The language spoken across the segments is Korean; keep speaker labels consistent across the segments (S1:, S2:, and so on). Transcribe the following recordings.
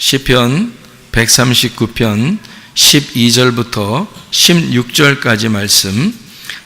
S1: 시편 139편 12절부터 16절까지 말씀.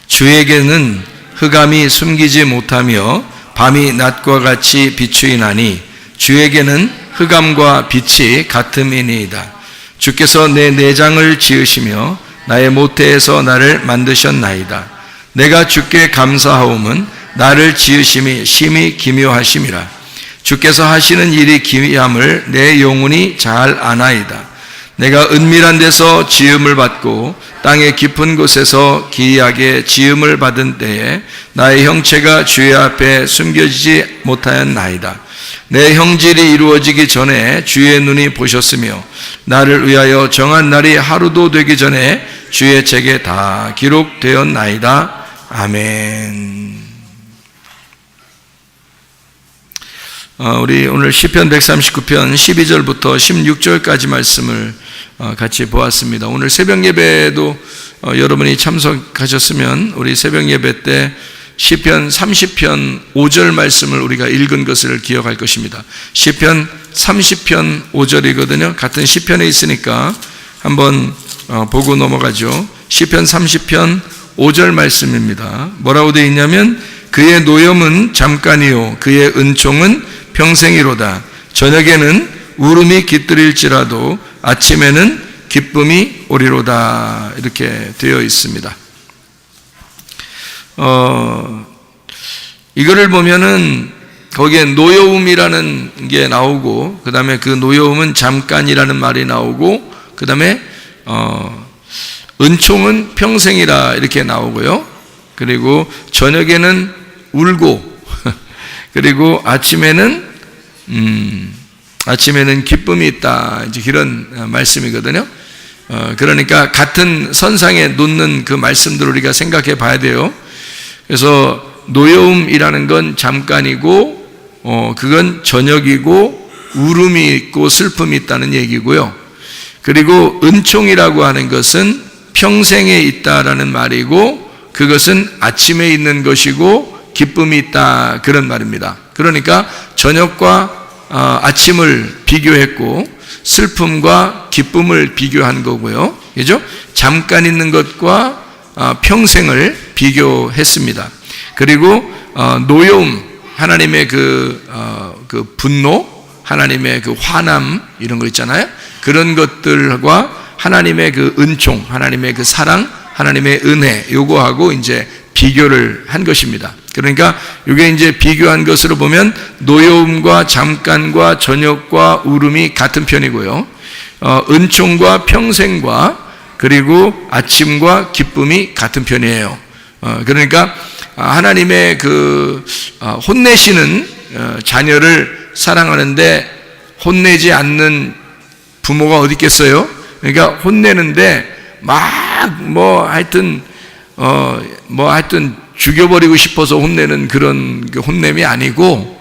S1: 주에게는 흑암이 숨기지 못하며 밤이 낮과 같이 비추이나니 주에게는 흑암과 빛이 같음이니이다. 주께서 내 내장을 지으시며 나의 모태에서 나를 만드셨나이다. 내가 주께 감사하옴은 나를 지으심이 심히 기묘하심이라. 주께서 하시는 일이 기이함을 내 영혼이 잘 아나이다. 내가 은밀한 데서 지음을 받고 땅의 깊은 곳에서 기이하게 지음을 받은 때에 나의 형체가 주의 앞에 숨겨지지 못하였나이다. 내 형질이 이루어지기 전에 주의 눈이 보셨으며 나를 위하여 정한 날이 하루도 되기 전에 주의 책에 다 기록되었나이다. 아멘. 우리 오늘 시편 139편 12절부터 16절까지 말씀을 같이 보았습니다. 오늘 새벽 예배도 여러분이 참석하셨으면 우리 새벽 예배 때 시편 30편 5절 말씀을 우리가 읽은 것을 기억할 것입니다. 시편 30편 5절이거든요. 같은 시편에 있으니까 한번 보고 넘어가죠. 시편 30편 5절 말씀입니다. 뭐라고 되어 있냐면 그의 노염은 잠깐이요 그의 은총은 평생이로다. 저녁에는 울음이 깃들일지라도 아침에는 기쁨이 오리로다. 이렇게 되어 있습니다. 이거를 보면은 거기에 노여움이라는 게 나오고 그 다음에 그 노여움은 잠깐이라는 말이 나오고 그 다음에 은총은 평생이라 이렇게 나오고요. 그리고 저녁에는 울고 그리고 아침에는 기쁨이 있다. 이제 이런 말씀이거든요. 그러니까 같은 선상에 놓는 그 말씀들을 우리가 생각해 봐야 돼요. 그래서 노여움이라는 건 잠깐이고, 그건 저녁이고, 울음이 있고, 슬픔이 있다는 얘기고요. 그리고 은총이라고 하는 것은 평생에 있다라는 말이고, 그것은 아침에 있는 것이고, 기쁨이 있다. 그런 말입니다. 그러니까 저녁과 아침을 비교했고 슬픔과 기쁨을 비교한 거고요. 그죠? 잠깐 있는 것과 평생을 비교했습니다. 그리고 노여움, 하나님의 그 분노, 하나님의 그 화남 이런 거 있잖아요. 그런 것들과 하나님의 그 은총, 하나님의 그 사랑, 하나님의 은혜 요거하고 이제 비교를 한 것입니다. 그러니까 이게 이제 비교한 것으로 보면 노여움과 잠깐과 저녁과 울음이 같은 편이고요. 은총과 평생과 그리고 아침과 기쁨이 같은 편이에요. 그러니까 하나님의 그 혼내시는 자녀를 사랑하는데 혼내지 않는 부모가 어디 있겠어요? 그러니까 혼내는데 하여튼 죽여버리고 싶어서 혼내는 그런 혼냄이 아니고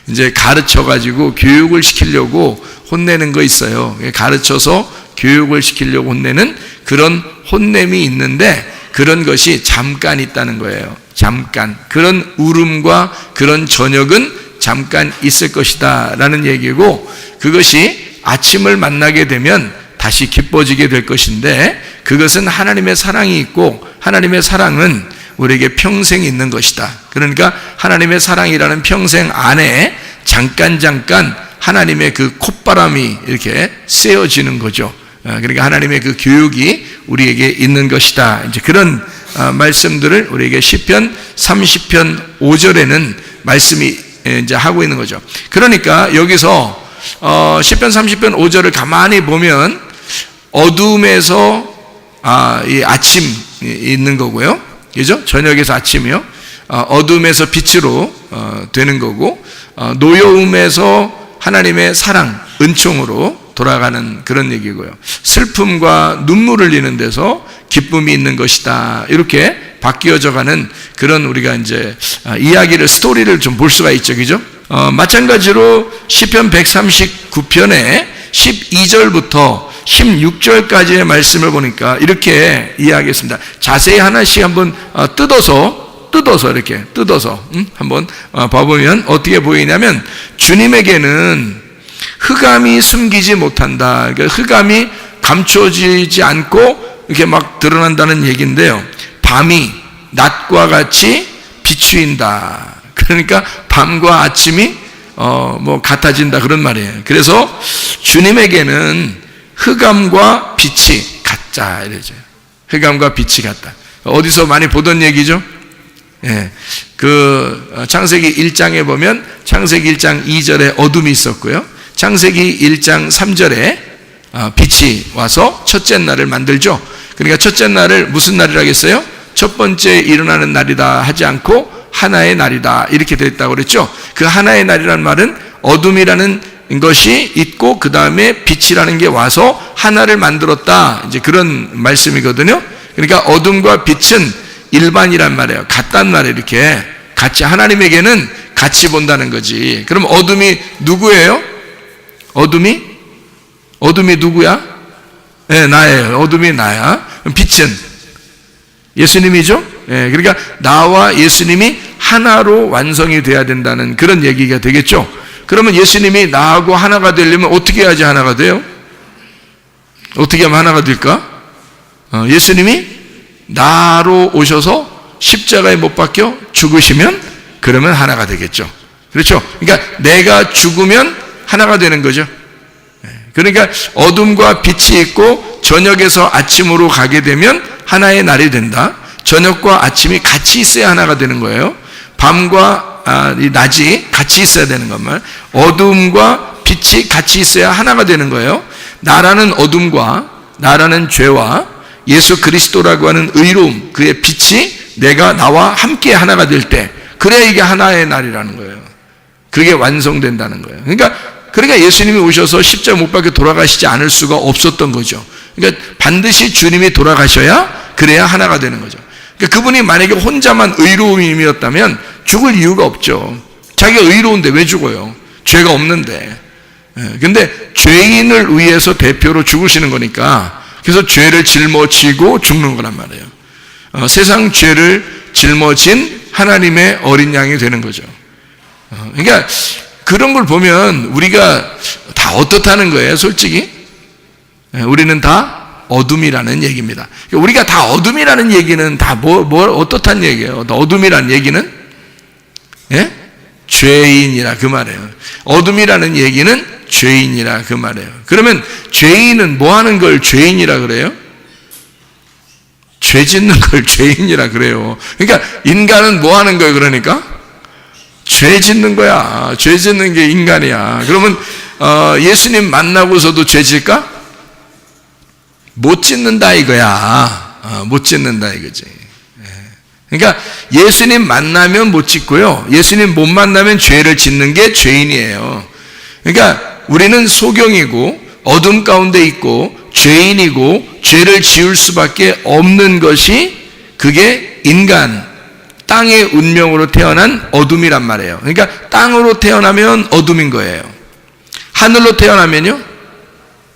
S1: 이제 가르쳐가지고 교육을 시키려고 혼내는 거 있어요. 가르쳐서 교육을 시키려고 혼내는 그런 혼냄이 있는데 그런 것이 잠깐 있다는 거예요. 잠깐. 그런 울음과 그런 저녁은 잠깐 있을 것이다 라는 얘기고 그것이 아침을 만나게 되면 다시 기뻐지게 될 것인데 그것은 하나님의 사랑이 있고 하나님의 사랑은 우리에게 평생 있는 것이다. 그러니까 하나님의 사랑이라는 평생 안에 잠깐 하나님의 그 콧바람이 이렇게 쐬어지는 거죠. 그러니까 하나님의 그 교육이 우리에게 있는 것이다. 이제 그런 말씀들을 우리에게 시편 30편 5절에는 말씀이 이제 하고 있는 거죠. 그러니까 여기서 시편 30편 5절을 가만히 보면 어둠에서 이 아침이 있는 거고요. 그죠? 저녁에서 아침이요. 어둠에서 빛으로 되는 거고 노여움에서 하나님의 사랑, 은총으로 돌아가는 그런 얘기고요. 슬픔과 눈물을 흘리는 데서 기쁨이 있는 것이다. 이렇게 바뀌어져 가는 그런 우리가 이제 이야기를 스토리를 좀 볼 수가 있죠. 그죠? 마찬가지로 시편 139편에 12절부터 16절까지의 말씀을 보니까 이렇게 이야기했습니다. 자세히 하나씩 한번 뜯어서 한번 봐보면 어떻게 보이냐면 주님에게는 흑암이 숨기지 못한다. 그러니까 흑암이 감춰지지 않고 이렇게 막 드러난다는 얘기인데요. 밤이 낮과 같이 비추인다. 그러니까 밤과 아침이 같아진다 그런 말이에요. 그래서 주님에게는 흑암과 빛이 같다 이러죠. 흑암과 빛이 같다. 어디서 많이 보던 얘기죠? 예. 창세기 1장에 보면 창세기 1장 2절에 어둠이 있었고요. 창세기 1장 3절에 빛이 와서 첫째 날을 만들죠. 그러니까 첫째 날을 무슨 날이라고 했어요? 첫 번째 일어나는 날이다 하지 않고 하나의 날이다 이렇게 되어 있다고 그랬죠. 그 하나의 날이라는 말은 어둠이라는 것이 있고 그 다음에 빛이라는 게 와서 하나를 만들었다 이제 그런 말씀이거든요. 그러니까 어둠과 빛은 일반이란 말이에요. 같단 말이에요. 이렇게 같이 하나님에게는 같이 본다는 거지. 그럼 어둠이 누구예요? 어둠이 누구야? 네, 나예요. 어둠이 나야. 빛은 예수님이죠? 네, 그러니까 나와 예수님이 하나로 완성이 돼야 된다는 그런 얘기가 되겠죠. 그러면 예수님이 나하고 하나가 되려면 어떻게 해야지 하나가 돼요? 어떻게 하면 하나가 될까? 예수님이 나로 오셔서 십자가에 못 박혀 죽으시면 그러면 하나가 되겠죠. 그렇죠? 그러니까 내가 죽으면 하나가 되는 거죠. 그러니까 어둠과 빛이 있고 저녁에서 아침으로 가게 되면 하나의 날이 된다. 저녁과 아침이 같이 있어야 하나가 되는 거예요. 밤과 이 낮이 같이 있어야 되는 것만. 어둠과 빛이 같이 있어야 하나가 되는 거예요. 나라는 어둠과 나라는 죄와 예수 그리스도라고 하는 의로움, 그의 빛이 내가 나와 함께 하나가 될 때, 그래야 이게 하나의 날이라는 거예요. 그게 완성된다는 거예요. 그러니까 예수님이 오셔서 십자가 못 박혀 돌아가시지 않을 수가 없었던 거죠. 그러니까 반드시 주님이 돌아가셔야 그래야 하나가 되는 거죠. 그러니까 그분이 만약에 혼자만 의로움이었다면 죽을 이유가 없죠. 자기가 의로운데 왜 죽어요? 죄가 없는데. 근데 죄인을 위해서 대표로 죽으시는 거니까 그래서 죄를 짊어지고 죽는 거란 말이에요. 세상 죄를 짊어진 하나님의 어린 양이 되는 거죠. 그러니까 그런 걸 보면 우리가 다 어떻다는 거예요, 솔직히. 우리는 다 어둠이라는 얘기입니다. 우리가 다 어둠이라는 얘기는 다 어떻단 얘기예요? 어둠이라는 얘기는? 예? 죄인이라 그 말이에요. 어둠이라는 얘기는 죄인이라 그 말이에요. 그러면 죄인은 뭐 하는 걸 죄인이라 그래요? 죄 짓는 걸 죄인이라 그래요. 그러니까 인간은 뭐 하는 거예요, 그러니까? 죄 짓는 거야. 죄 짓는 게 인간이야. 그러면 예수님 만나고서도 죄 질까? 못 짓는다 이거야. 못 짓는다 이거지. 그러니까 예수님 만나면 못 짓고요. 예수님 못 만나면 죄를 짓는 게 죄인이에요. 그러니까 우리는 소경이고 어둠 가운데 있고 죄인이고 죄를 지을 수밖에 없는 것이 그게 인간, 땅의 운명으로 태어난 어둠이란 말이에요. 그러니까 땅으로 태어나면 어둠인 거예요. 하늘로 태어나면요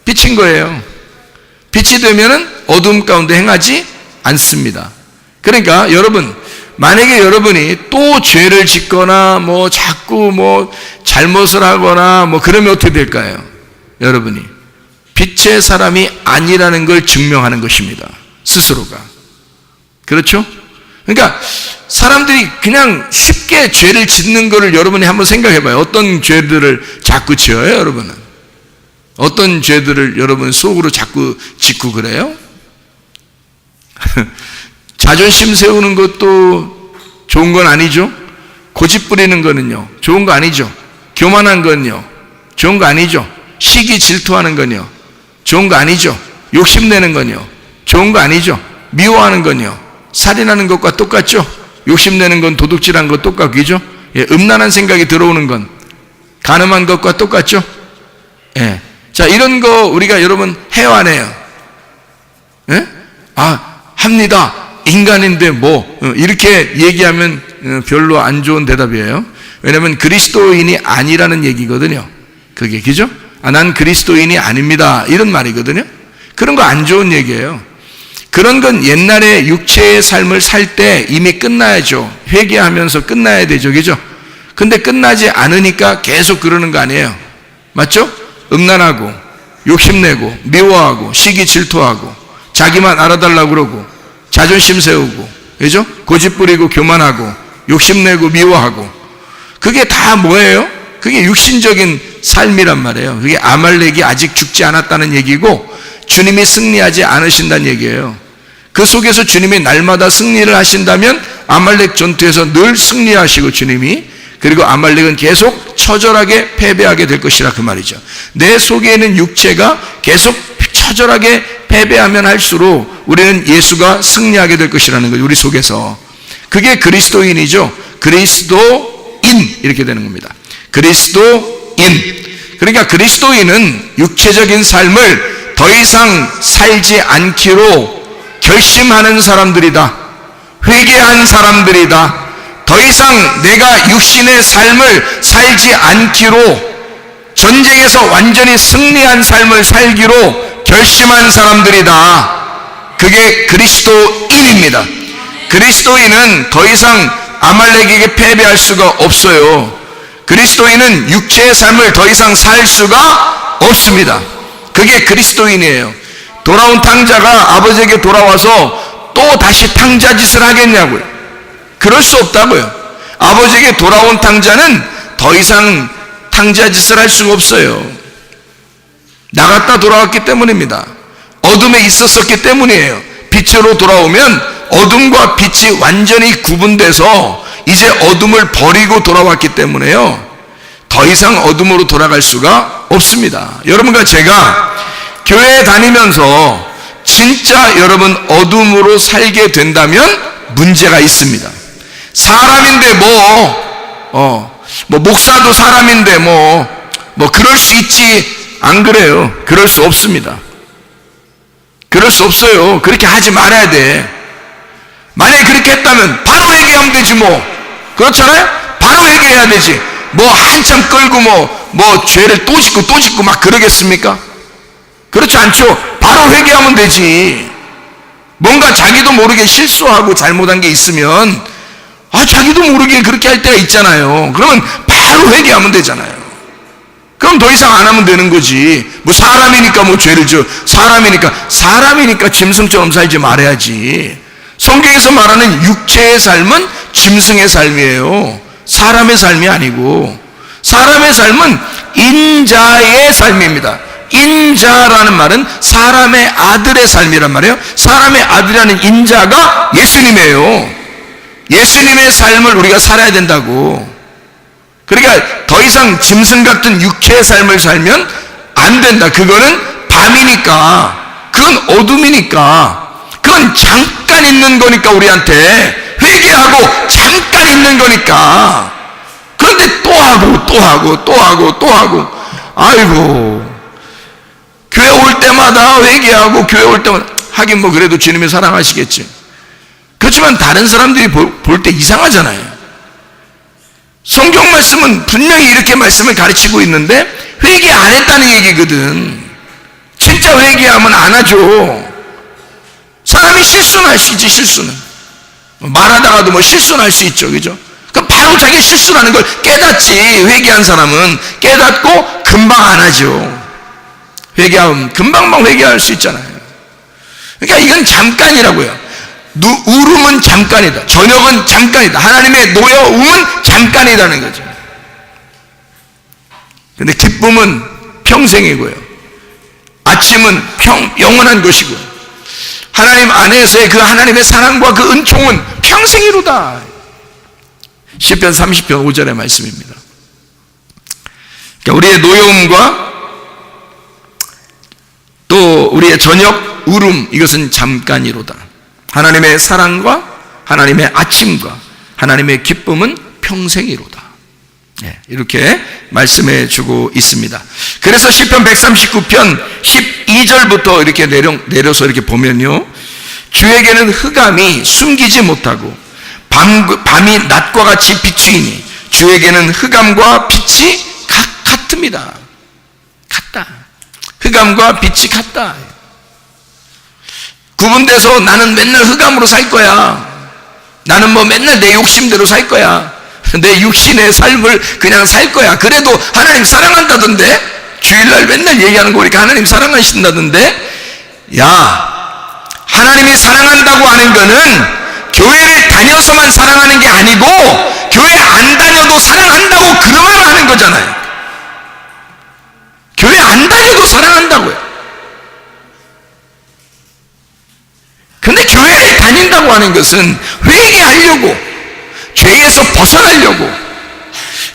S1: 빛인 거예요. 빛이 되면은 어둠 가운데 행하지 않습니다. 그러니까 여러분, 만약에 여러분이 또 죄를 짓거나 자꾸 잘못을 하거나 그러면 어떻게 될까요? 여러분이 빛의 사람이 아니라는 걸 증명하는 것입니다. 스스로가. 그렇죠? 그러니까 사람들이 그냥 쉽게 죄를 짓는 거를 여러분이 한번 생각해 봐요. 어떤 죄들을 자꾸 지어요, 여러분은? 어떤 죄들을 여러분 속으로 자꾸 짓고 그래요? 자존심 세우는 것도 좋은 건 아니죠. 고집 부리는 거는요 좋은 거 아니죠. 교만한 건요 좋은 거 아니죠. 시기 질투하는 건요 좋은 거 아니죠. 욕심내는 건요 좋은 거 아니죠. 미워하는 건요 살인하는 것과 똑같죠. 욕심내는 건 도둑질한 것 똑같죠. 음란한 생각이 들어오는 건 간음한 것과 똑같죠. 예. 자, 이런 거 우리가 여러분 해요, 안 해요? 예? 합니다. 인간인데 이렇게 얘기하면 별로 안 좋은 대답이에요. 왜냐하면 그리스도인이 아니라는 얘기거든요. 그게, 그죠? 난 그리스도인이 아닙니다. 이런 말이거든요. 그런 거 안 좋은 얘기예요. 그런 건 옛날에 육체의 삶을 살 때 이미 끝나야죠. 회개하면서 끝나야 되죠. 그죠? 근데 끝나지 않으니까 계속 그러는 거 아니에요. 맞죠? 음란하고 욕심내고 미워하고 시기 질투하고 자기만 알아달라고 그러고 자존심 세우고, 그죠? 고집 부리고 교만하고 욕심내고 미워하고, 그게 다 뭐예요? 그게 육신적인 삶이란 말이에요. 그게 아말렉이 아직 죽지 않았다는 얘기고 주님이 승리하지 않으신다는 얘기예요. 그 속에서 주님이 날마다 승리를 하신다면 아말렉 전투에서 늘 승리하시고 주님이, 그리고 아말렉은 계속 처절하게 패배하게 될 것이라 그 말이죠. 내 속에 있는 육체가 계속 처절하게 패배하면 할수록 우리는 예수가 승리하게 될 것이라는 거죠. 우리 속에서. 그게 그리스도인이죠. 그리스도인 이렇게 되는 겁니다. 그리스도인. 그러니까 그리스도인은 육체적인 삶을 더 이상 살지 않기로 결심하는 사람들이다. 회개한 사람들이다. 더 이상 내가 육신의 삶을 살지 않기로, 전쟁에서 완전히 승리한 삶을 살기로 결심한 사람들이다. 그게 그리스도인입니다. 그리스도인은 더 이상 아말렉에게 패배할 수가 없어요. 그리스도인은 육체의 삶을 더 이상 살 수가 없습니다. 그게 그리스도인이에요. 돌아온 탕자가 아버지에게 돌아와서 또 다시 탕자 짓을 하겠냐고요. 그럴 수 없다고요. 아버지에게 돌아온 탕자는 더 이상 탕자 짓을 할 수가 없어요. 나갔다 돌아왔기 때문입니다. 어둠에 있었었기 때문이에요. 빛으로 돌아오면 어둠과 빛이 완전히 구분돼서 이제 어둠을 버리고 돌아왔기 때문에요. 더 이상 어둠으로 돌아갈 수가 없습니다. 여러분과 제가 교회에 다니면서 진짜 여러분 어둠으로 살게 된다면 문제가 있습니다. 사람인데 목사도 사람인데 그럴 수 있지. 안 그래요. 그럴 수 없습니다. 그럴 수 없어요. 그렇게 하지 말아야 돼. 만약에 그렇게 했다면 바로 회개하면 되지 그렇잖아요? 바로 회개해야 되지. 한참 끌고 죄를 또 짓고 막 그러겠습니까? 그렇지 않죠. 바로 회개하면 되지. 뭔가 자기도 모르게 실수하고 잘못한 게 있으면 자기도 모르게 그렇게 할 때가 있잖아요. 그러면 바로 회개하면 되잖아요. 그럼 더 이상 안 하면 되는 거지. 사람이니까 죄를 져. 사람이니까 짐승처럼 살지 말아야지. 성경에서 말하는 육체의 삶은 짐승의 삶이에요. 사람의 삶이 아니고, 사람의 삶은 인자의 삶입니다. 인자라는 말은 사람의 아들의 삶이란 말이에요. 사람의 아들이라는 인자가 예수님이에요. 예수님의 삶을 우리가 살아야 된다고. 그러니까 더 이상 짐승 같은 육체의 삶을 살면 안 된다. 그거는 밤이니까, 그건 어둠이니까, 그건 잠깐 있는 거니까, 우리한테 회개하고 잠깐 있는 거니까. 그런데 또 하고 아이고, 교회 올 때마다 회개하고, 교회 올 때마다 하긴 그래도 주님이 사랑하시겠지. 그렇지만 다른 사람들이 볼 때 이상하잖아요. 성경 말씀은 분명히 이렇게 말씀을 가르치고 있는데 회개 안 했다는 얘기거든. 진짜 회개하면 안 하죠. 사람이 실수는 할 수 있지. 실수는 말하다가도 실수는 할 수 있죠. 그죠? 그럼 바로 자기 실수라는 걸 깨닫지. 회개한 사람은 깨닫고 금방 안 하죠. 회개하면 금방 회개할 수 있잖아요. 그러니까 이건 잠깐이라고요. 울음은 잠깐이다. 저녁은 잠깐이다. 하나님의 노여움은 잠깐이라는 거죠. 근데 기쁨은 평생이고요. 아침은 영원한 것이고요. 하나님 안에서의 그 하나님의 사랑과 그 은총은 평생이로다. 시편 30편 5절의 말씀입니다. 그러니까 우리의 노여움과 또 우리의 저녁 울음, 이것은 잠깐이로다. 하나님의 사랑과 하나님의 아침과 하나님의 기쁨은 평생이로다. 이렇게 말씀해 주고 있습니다. 그래서 시편 139편 12절부터 이렇게 내려서 이렇게 보면요, 주에게는 흑암이 숨기지 못하고 밤이 낮과 같이 비추이니 주에게는 흑암과 빛이 같습니다. 같다. 흑암과 빛이 같다. 구분돼서 나는 맨날 흑암으로 살 거야. 나는 맨날 내 욕심대로 살 거야. 내 육신의 삶을 그냥 살 거야. 그래도 하나님 사랑한다던데? 주일날 맨날 얘기하는 거 보니까 하나님 사랑하신다던데, 야, 하나님이 사랑한다고 하는 거는 교회를 다녀서만 사랑하는 게 아니고 교회 안 다녀도 사랑한다고 그 말을 하는 거잖아요. 교회 안 다녀도 사랑한다고요. 근데 교회를 다닌다고 하는 것은 회개하려고, 죄에서 벗어나려고,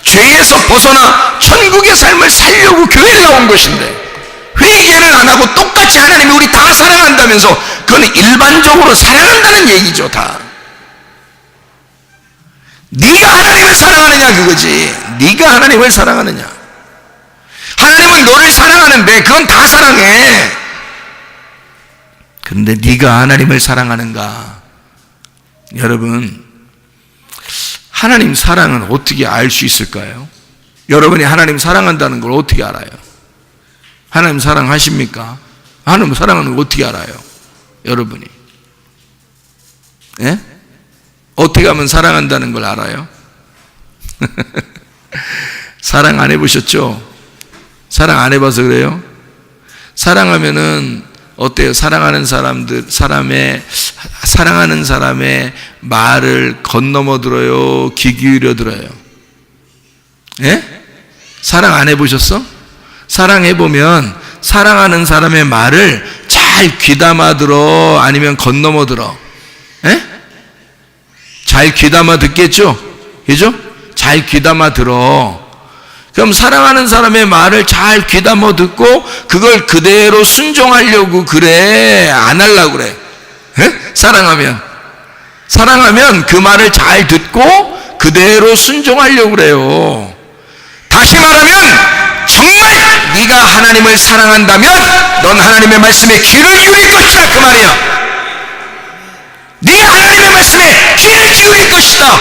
S1: 죄에서 벗어나 천국의 삶을 살려고 교회를 나온 것인데, 회개를 안 하고 똑같이 하나님이 우리 다 사랑한다면서, 그건 일반적으로 사랑한다는 얘기죠. 다 네가 하나님을 사랑하느냐 그거지. 네가 하나님을 사랑하느냐. 하나님은 너를 사랑하는데 그건 다 사랑해. 그런데 네가 하나님을 사랑하는가? 여러분, 하나님 사랑은 어떻게 알 수 있을까요? 여러분이 하나님 사랑한다는 걸 어떻게 알아요? 하나님 사랑하십니까? 하나님 사랑하는 걸 어떻게 알아요? 여러분이. 예? 어떻게 하면 사랑한다는 걸 알아요? 사랑 안 해보셨죠? 사랑 안 해봐서 그래요? 사랑하면은 어때요? 사랑하는 사람의 말을 건너머 들어요? 귀 기울여 들어요? 예? 사랑 안 해보셨어? 사랑해보면 사랑하는 사람의 말을 잘 귀담아 들어? 아니면 건너머 들어? 예? 잘 귀담아 듣겠죠? 그죠? 잘 귀담아 들어. 그럼 사랑하는 사람의 말을 잘 귀담아 듣고 그걸 그대로 순종하려고 그래? 안 하려고 그래? 에? 사랑하면 그 말을 잘 듣고 그대로 순종하려고 그래요. 다시 말하면 정말 네가 하나님을 사랑한다면 넌 하나님의 말씀에 귀를 기울일 것이다, 그 말이야. 네가 하나님의 말씀에 귀를 기울일 것이다.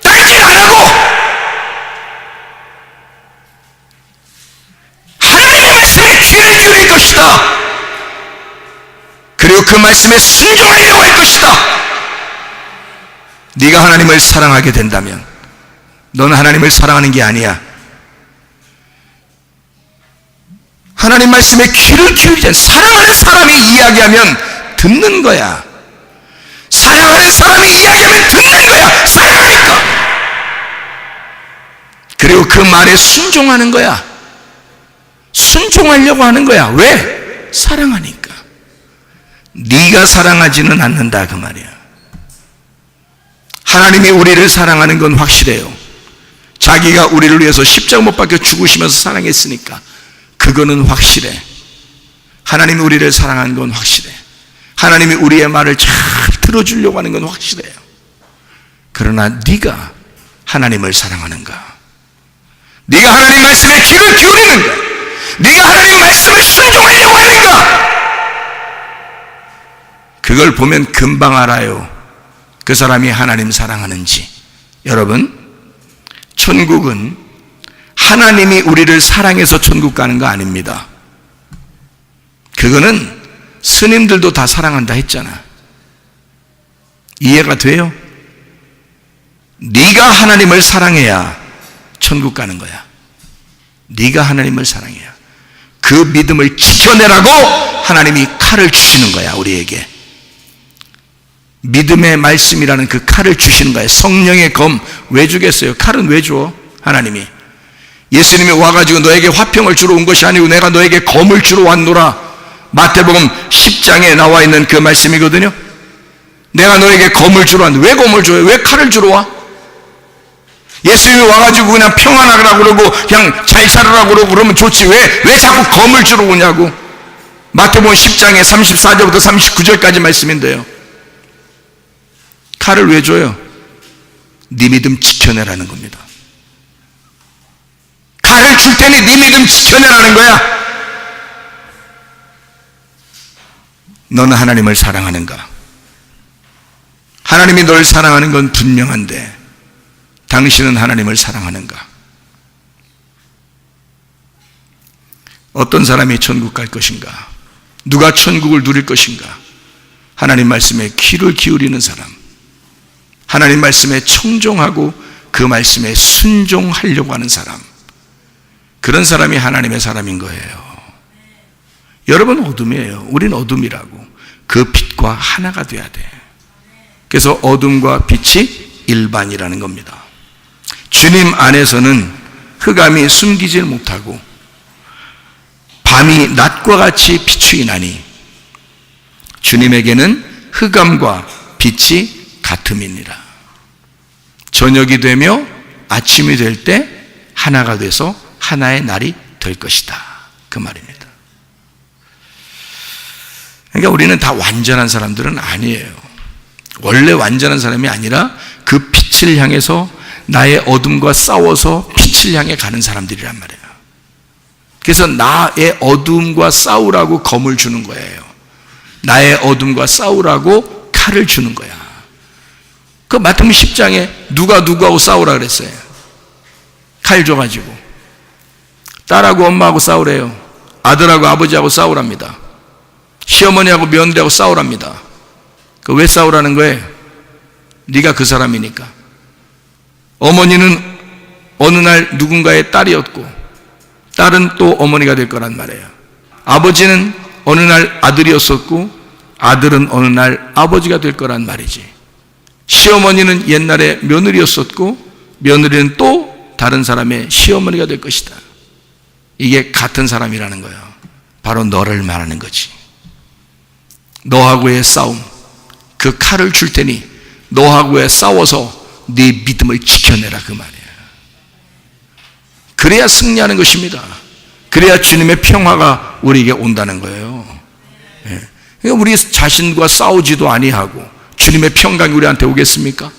S1: 딴짓 안 하고 하나님의 말씀에 귀를 기울일 것이다. 그리고 그 말씀에 순종하려고 할 것이다. 네가 하나님을 사랑하게 된다면 너는 하나님을 사랑하는 게 아니야. 하나님 말씀에 귀를 기울이지. 사랑하는 사람이 이야기하면 듣는 거야. 사랑하는 사람이 이야기하면 듣는 거야. 사랑하니까. 그리고 그 말에 순종하는 거야. 순종하려고 하는 거야. 왜? 사랑하니까. 네가 사랑하지는 않는다, 그 말이야. 하나님이 우리를 사랑하는 건 확실해요. 자기가 우리를 위해서 십자가 못 박혀 죽으시면서 사랑했으니까 그거는 확실해. 하나님이 우리를 사랑하는 건 확실해. 하나님이 우리의 말을 잘 들어주려고 하는 건 확실해요. 그러나 네가 하나님을 사랑하는가? 네가 하나님 말씀에 귀를 기울이는가? 네가 하나님 말씀을 순종하려고 하는가? 그걸 보면 금방 알아요. 그 사람이 하나님 사랑하는지. 여러분, 천국은 하나님이 우리를 사랑해서 천국 가는 거 아닙니다. 그거는 스님들도 다 사랑한다 했잖아. 이해가 돼요? 네가 하나님을 사랑해야 천국 가는 거야. 네가 하나님을 사랑해야. 그 믿음을 지켜내라고 하나님이 칼을 주시는 거야, 우리에게. 믿음의 말씀이라는 그 칼을 주시는 거예요. 성령의 검. 왜 주겠어요? 칼은 왜 줘? 하나님이. 예수님이 와가지고 너에게 화평을 주러 온 것이 아니고 내가 너에게 검을 주러 왔노라. 마태복음 10장에 나와 있는 그 말씀이거든요. 내가 너에게 검을 주러 왔는데 왜 검을 줘요? 왜 칼을 주러 와? 예수님이 와가지고 그냥 평안하라고 그러고 그냥 잘 살으라고 그러고 그러면 좋지. 왜 자꾸 검을 주러 오냐고. 마태복음 10장에 34절부터 39절까지 말씀인데요. 칼을 왜 줘요? 네 믿음 지켜내라는 겁니다. 칼을 줄 테니 네 믿음 지켜내라는 거야. 너는 하나님을 사랑하는가? 하나님이 널 사랑하는 건 분명한데 당신은 하나님을 사랑하는가? 어떤 사람이 천국 갈 것인가? 누가 천국을 누릴 것인가? 하나님 말씀에 귀를 기울이는 사람, 하나님 말씀에 청종하고 그 말씀에 순종하려고 하는 사람, 그런 사람이 하나님의 사람인 거예요. 여러분 어둠이에요. 우린 어둠이라고. 그 빛과 하나가 돼야 돼. 그래서 어둠과 빛이 일반이라는 겁니다. 주님 안에서는 흑암이 숨기질 못하고 밤이 낮과 같이 비추이나니 주님에게는 흑암과 빛이 같음이니라. 저녁이 되며 아침이 될 때 하나가 돼서 하나의 날이 될 것이다. 그 말입니다. 그러니까 우리는 다 완전한 사람들은 아니에요. 원래 완전한 사람이 아니라 그 빛을 향해서 나의 어둠과 싸워서 빛을 향해 가는 사람들이란 말이에요. 그래서 나의 어둠과 싸우라고 검을 주는 거예요. 나의 어둠과 싸우라고 칼을 주는 거야. 그 마태복음 10장에 누가 누구하고 싸우라 그랬어요? 칼 줘가지고. 딸하고 엄마하고 싸우래요. 아들하고 아버지하고 싸우랍니다. 시어머니하고 며느리하고 싸우랍니다. 그 왜 싸우라는 거예요? 네가 그 사람이니까. 어머니는 어느 날 누군가의 딸이었고 딸은 또 어머니가 될 거란 말이에요. 아버지는 어느 날 아들이었었고 아들은 어느 날 아버지가 될 거란 말이지. 시어머니는 옛날에 며느리였었고 며느리는 또 다른 사람의 시어머니가 될 것이다. 이게 같은 사람이라는 거예요. 바로 너를 말하는 거지. 너하고의 싸움, 그 칼을 줄 테니 너하고의 싸워서 네 믿음을 지켜내라 그 말이에요. 그래야 승리하는 것입니다. 그래야 주님의 평화가 우리에게 온다는 거예요. 그러니까 우리 자신과 싸우지도 아니하고 주님의 평강이 우리한테 오겠습니까?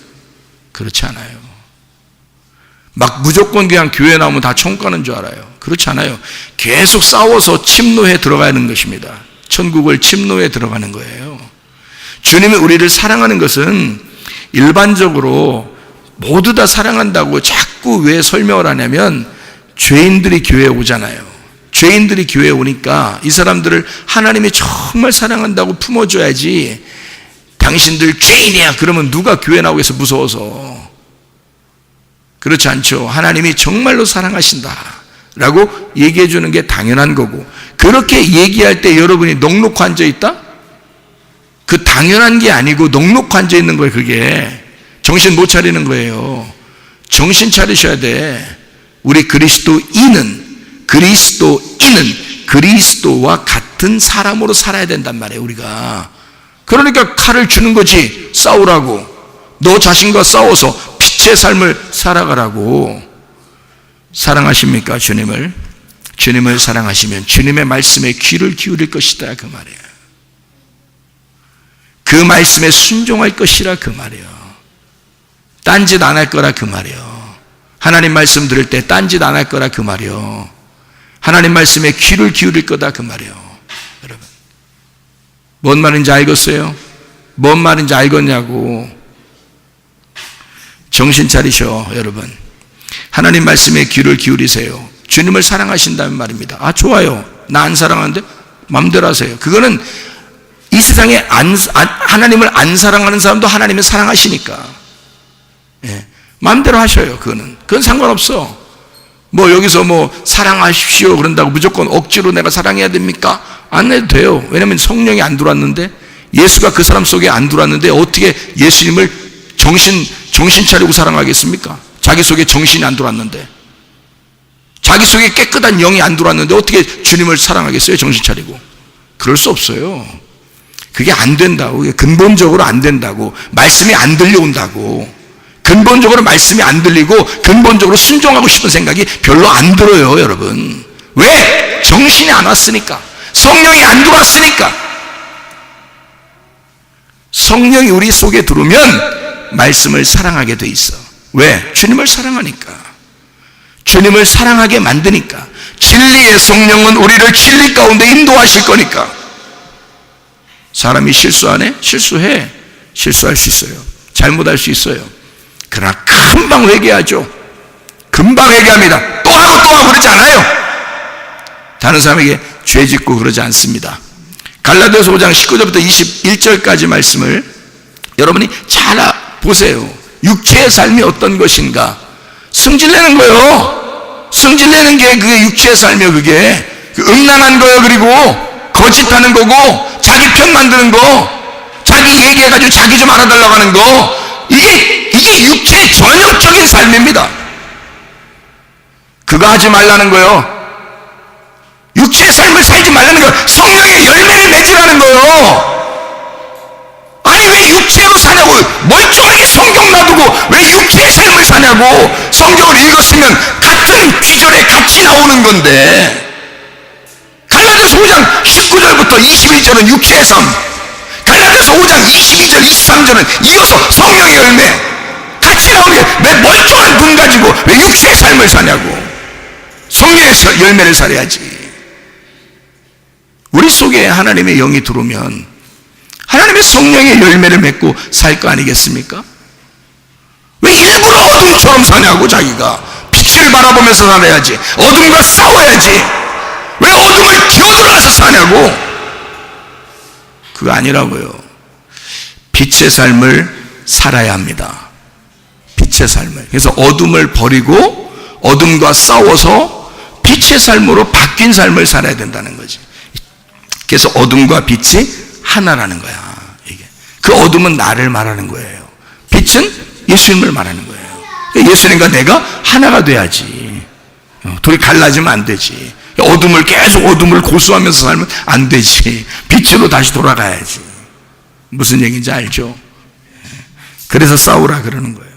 S1: 그렇지 않아요. 막 무조건 그냥 교회 나오면 다 천국 가는 줄 알아요. 그렇지 않아요. 계속 싸워서 침노에 들어가는 것입니다. 천국을 침노에 들어가는 거예요. 주님이 우리를 사랑하는 것은 일반적으로 모두 다 사랑한다고 자꾸 왜 설명을 하냐면 죄인들이 교회에 오잖아요. 죄인들이 교회에 오니까 이 사람들을 하나님이 정말 사랑한다고 품어줘야지. 당신들 죄인이야 그러면 누가 교회 나오겠어? 무서워서. 그렇지 않죠. 하나님이 정말로 사랑하신다 라고 얘기해 주는 게 당연한 거고, 그렇게 얘기할 때 여러분이 넋놓고 앉아 있다? 그 당연한 게 아니고 넋놓고 앉아 있는 거예요. 그게 정신 못 차리는 거예요. 정신 차리셔야 돼. 우리 그리스도인은 그리스도와 같은 사람으로 살아야 된단 말이에요. 우리가. 그러니까 칼을 주는 거지. 싸우라고. 너 자신과 싸워서 빛의 삶을 살아가라고. 사랑하십니까? 주님을 사랑하시면 주님의 말씀에 귀를 기울일 것이다 그 말이에요. 그 말씀에 순종할 것이라 그 말이에요. 딴짓 안 할 거라 그 말이에요. 하나님 말씀 들을 때 딴짓 안 할 거라 그 말이에요. 하나님 말씀에 귀를 기울일 거다 그 말이에요. 여러분 뭔 말인지 알겠어요? 뭔 말인지 알겠냐고. 정신 차리셔 여러분. 하나님 말씀에 귀를 기울이세요. 주님을 사랑하신다는 말입니다. 아 좋아요. 나 안 사랑하는데 마음대로 하세요. 그거는 이 세상에 하나님을 안 사랑하는 사람도 하나님을 사랑하시니까 마음대로 하셔요. 그건 상관없어. 뭐 여기서 뭐 사랑하십시오 그런다고 무조건 억지로 내가 사랑해야 됩니까? 안 해도 돼요. 왜냐하면 성령이 안 들어왔는데, 예수가 그 사람 속에 안 들어왔는데 어떻게 예수님을 정신 차리고 사랑하겠습니까? 자기 속에 정신이 안 들어왔는데, 자기 속에 깨끗한 영이 안 들어왔는데 어떻게 주님을 사랑하겠어요? 정신 차리고. 그럴 수 없어요. 그게 안 된다고. 근본적으로 안 된다고. 말씀이 안 들려온다고. 근본적으로 말씀이 안 들리고 근본적으로 순종하고 싶은 생각이 별로 안 들어요 여러분. 왜? 정신이 안 왔으니까. 성령이 안 들어왔으니까. 성령이 우리 속에 들어오면 말씀을 사랑하게 돼 있어. 왜? 주님을 사랑하니까. 주님을 사랑하게 만드니까. 진리의 성령은 우리를 진리 가운데 인도하실 거니까. 사람이 실수 안 해? 실수해. 실수할 수 있어요. 잘못할 수 있어요. 그러나 금방 회개하죠. 금방 회개합니다. 또 하고 그러지 않아요. 다른 사람에게 죄 짓고 그러지 않습니다. 갈라디아서 5장 19절부터 21절까지 말씀을 여러분이 잘 보세요. 육체의 삶이 어떤 것인가? 승질내는 거예요. 승질내는 게 그게 육체의 삶이에요. 그게 음란한 거예요. 그리고 거짓하는 거고, 자기 편 만드는 거, 자기 얘기해가지고 자기 좀 알아달라고 하는 거, 이게 육체의 전형적인 삶입니다. 그거 하지 말라는 거예요. 육체의 삶을 살지 말라는 거예요. 성령의 열매를 맺으라는 거예요. 아니 왜 육체로 사냐고. 멀쩡하게 성경 놔두고 왜 육체의 삶을 사냐고. 성경을 읽었으면 같은 귀절에 같이 나오는 건데. 갈라디아서 5장 19절부터 21절은 육체의 삶, 갈라디아서 5장 22절 23절은 이어서 성령의 열매 같이 나오는데 왜 멀쩡한 눈 가지고 왜 육체의 삶을 사냐고. 성령의 열매를 살아야지. 우리 속에 하나님의 영이 들어오면 하나님의 성령의 열매를 맺고 살 거 아니겠습니까? 왜 일부러 어둠처럼 사냐고. 자기가 빛을 바라보면서 살아야지. 어둠과 싸워야지. 왜 어둠을 기어들어가서 사냐고. 그거 아니라고요. 빛의 삶을 살아야 합니다. 빛의 삶을. 그래서 어둠을 버리고 어둠과 싸워서 빛의 삶으로 바뀐 삶을 살아야 된다는 거지. 그래서 어둠과 빛이 하나라는 거야. 이게. 그 어둠은 나를 말하는 거예요. 빛은 예수님을 말하는 거예요. 예수님과 내가 하나가 돼야지. 둘이 갈라지면 안 되지. 어둠을 계속 어둠을 고수하면서 살면 안 되지. 빛으로 다시 돌아가야지. 무슨 얘기인지 알죠? 그래서 싸우라 그러는 거예요.